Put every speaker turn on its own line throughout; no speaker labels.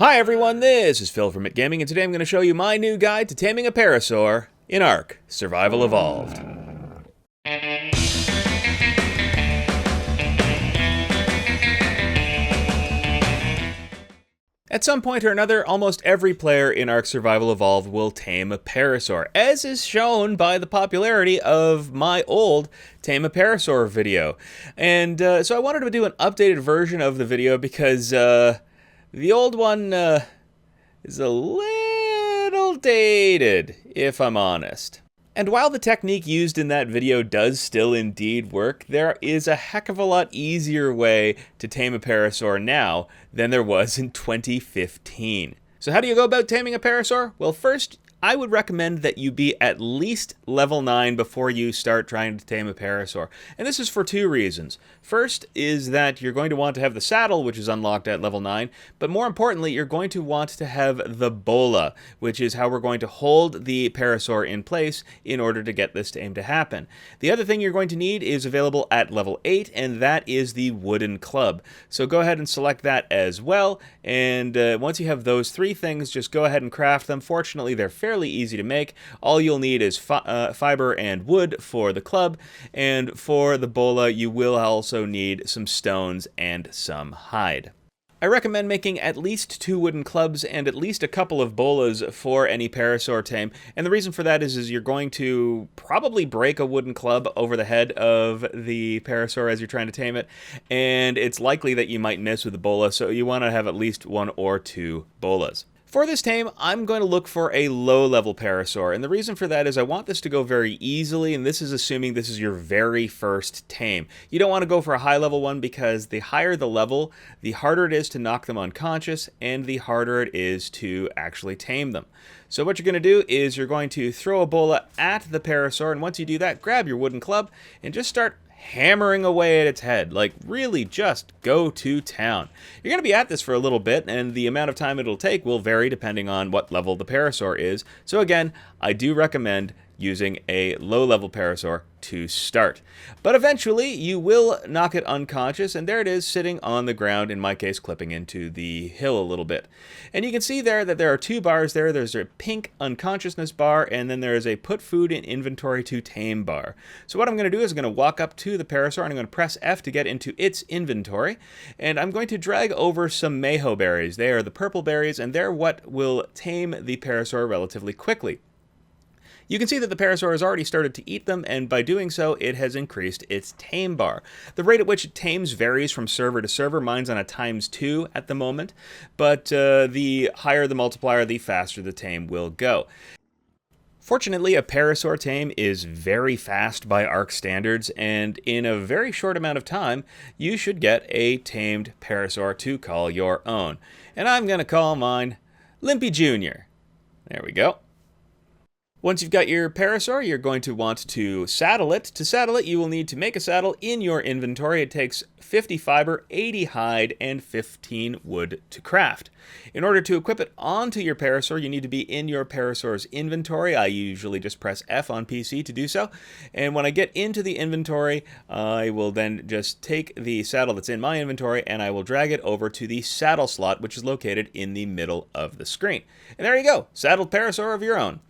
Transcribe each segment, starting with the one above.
Hi everyone, this is Phil from It Gaming, and today I'm going to show you my new guide to taming a Parasaur in Ark Survival Evolved. At some point or another, almost every player in Ark Survival Evolved will tame a Parasaur, as is shown by the popularity of my old Tame a Parasaur video. And so I wanted to do an updated version of the video because the old one is a little dated, if I'm honest. And while the technique used in that video does still indeed work, there is a heck of a lot easier way to tame a Parasaur now than there was in 2015. So how do you go about taming a Parasaur? Well, first, I would recommend that you be at least level 9 before you start trying to tame a Parasaur. And this is for two reasons. First is that you're going to want to have the saddle, which is unlocked at level 9, but more importantly, you're going to want to have the bola, which is how we're going to hold the Parasaur in place in order to get this tame to happen. The other thing you're going to need is available at level 8, and that is the wooden club. So go ahead and select that as well, and once you have those three things, just go ahead and craft them. Fortunately, they're fairly easy to make. All you'll need is fiber and wood for the club, and for the bola you will also need some stones and some hide. I recommend making at least 2 wooden clubs and at least a couple of bolas for any Parasaur tame, and the reason for that is you're going to probably break a wooden club over the head of the Parasaur as you're trying to tame it, and it's likely that you might miss with the bola, so you want to have at least 1 or 2 bolas. For this tame, I'm going to look for a low-level Parasaur, and the reason for that is I want this to go very easily, and this is assuming this is your very first tame. You don't want to go for a high-level one because the higher the level, the harder it is to knock them unconscious, and the harder it is to actually tame them. So what you're going to do is you're going to throw a bola at the Parasaur, and once you do that, grab your wooden club and just start hammering away at its head. Like, really just go to town. You're going to be at this for a little bit, and the amount of time it'll take will vary depending on what level the Parasaur is. So again, I do recommend using a low-level Parasaur to start. But eventually, you will knock it unconscious, and there it is sitting on the ground, in my case, clipping into the hill a little bit. And you can see there that there are 2 bars there. There's a pink unconsciousness bar, and then there is a put food in inventory to tame bar. So what I'm going to do is I'm going to walk up to the Parasaur, and I'm going to press F to get into its inventory, and I'm going to drag over some Mayho berries. They are the purple berries, and they're what will tame the Parasaur relatively quickly. You can see that the Parasaur has already started to eat them, and by doing so, it has increased its tame bar. The rate at which it tames varies from server to server. Mine's on a ×2 at the moment, but the higher the multiplier, the faster the tame will go. Fortunately, a Parasaur tame is very fast by Ark standards, and in a very short amount of time, you should get a tamed Parasaur to call your own. And I'm going to call mine Limpy Jr. There we go. Once you've got your Parasaur, you're going to want to saddle it. To saddle it, you will need to make a saddle in your inventory. It takes 50 fiber, 80 hide, and 15 wood to craft. In order to equip it onto your Parasaur, you need to be in your Parasaur's inventory. I usually just press F on PC to do so. And when I get into the inventory, I will then just take the saddle that's in my inventory and I will drag it over to the saddle slot, which is located in the middle of the screen. And there you go, saddled Parasaur of your own.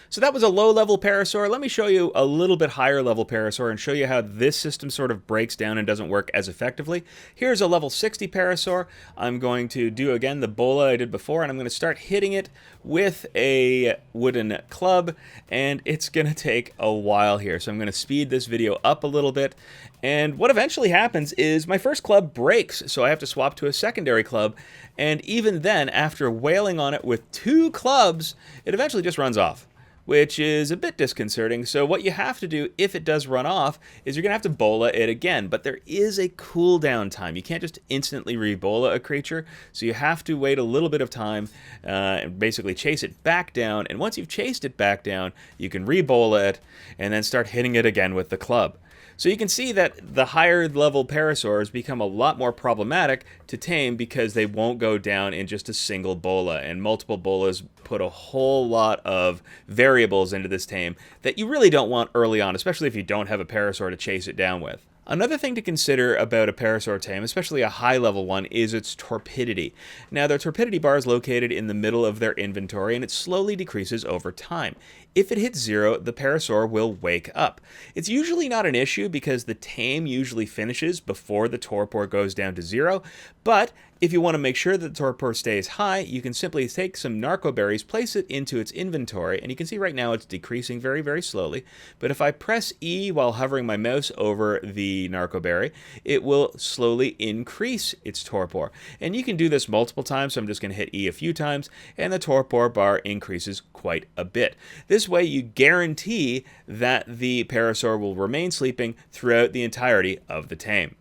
So that was a low-level Parasaur. Let me show you a little bit higher-level Parasaur and show you how this system sort of breaks down and doesn't work as effectively. Here's a level 60 Parasaur. I'm going to do, again, the bola I did before, and I'm going to start hitting it with a wooden club, and it's going to take a while here. So I'm going to speed this video up a little bit, and what eventually happens is my first club breaks, so I have to swap to a secondary club, and even then, after wailing on it with 2 clubs, it eventually just runs off, which is a bit disconcerting. So what you have to do if it does run off is you're going to have to bola it again, but there is a cooldown time. You can't just instantly re-bola a creature, so you have to wait a little bit of time and basically chase it back down, and once you've chased it back down, you can re-bola it and then start hitting it again with the club. So you can see that the higher level Parasaurs become a lot more problematic to tame because they won't go down in just a single bola, and multiple bolas put a whole lot of variables into this tame that you really don't want early on, especially if you don't have a Parasaur to chase it down with. Another thing to consider about a Parasaur tame, especially a high-level one, is its torpidity. Now, their torpidity bar is located in the middle of their inventory, and it slowly decreases over time. If it hits 0, the Parasaur will wake up. It's usually not an issue because the tame usually finishes before the torpor goes down to 0, but if you want to make sure that the torpor stays high, you can simply take some narco berries, place it into its inventory, and you can see right now it's decreasing very, very slowly. But if I press E while hovering my mouse over the narco berry, it will slowly increase its torpor. And you can do this multiple times, so I'm just going to hit E a few times, and the torpor bar increases quite a bit. This way you guarantee that the Parasaur will remain sleeping throughout the entirety of the tame.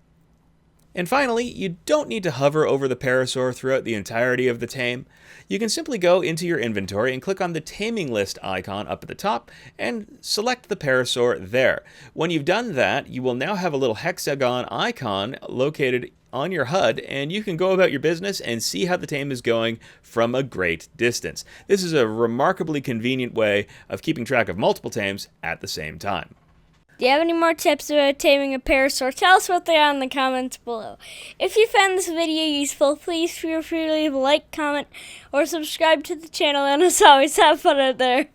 And finally, you don't need to hover over the Parasaur throughout the entirety of the tame. You can simply go into your inventory and click on the Taming List icon up at the top and select the Parasaur there. When you've done that, you will now have a little hexagon icon located on your HUD, and you can go about your business and see how the tame is going from a great distance. This is a remarkably convenient way of keeping track of multiple tames at the same time.
Do you have any more tips about taming a Parasaur? Tell us what they are in the comments below. If you found this video useful, please feel free to leave a like, comment, or subscribe to the channel, and as always, have fun out there.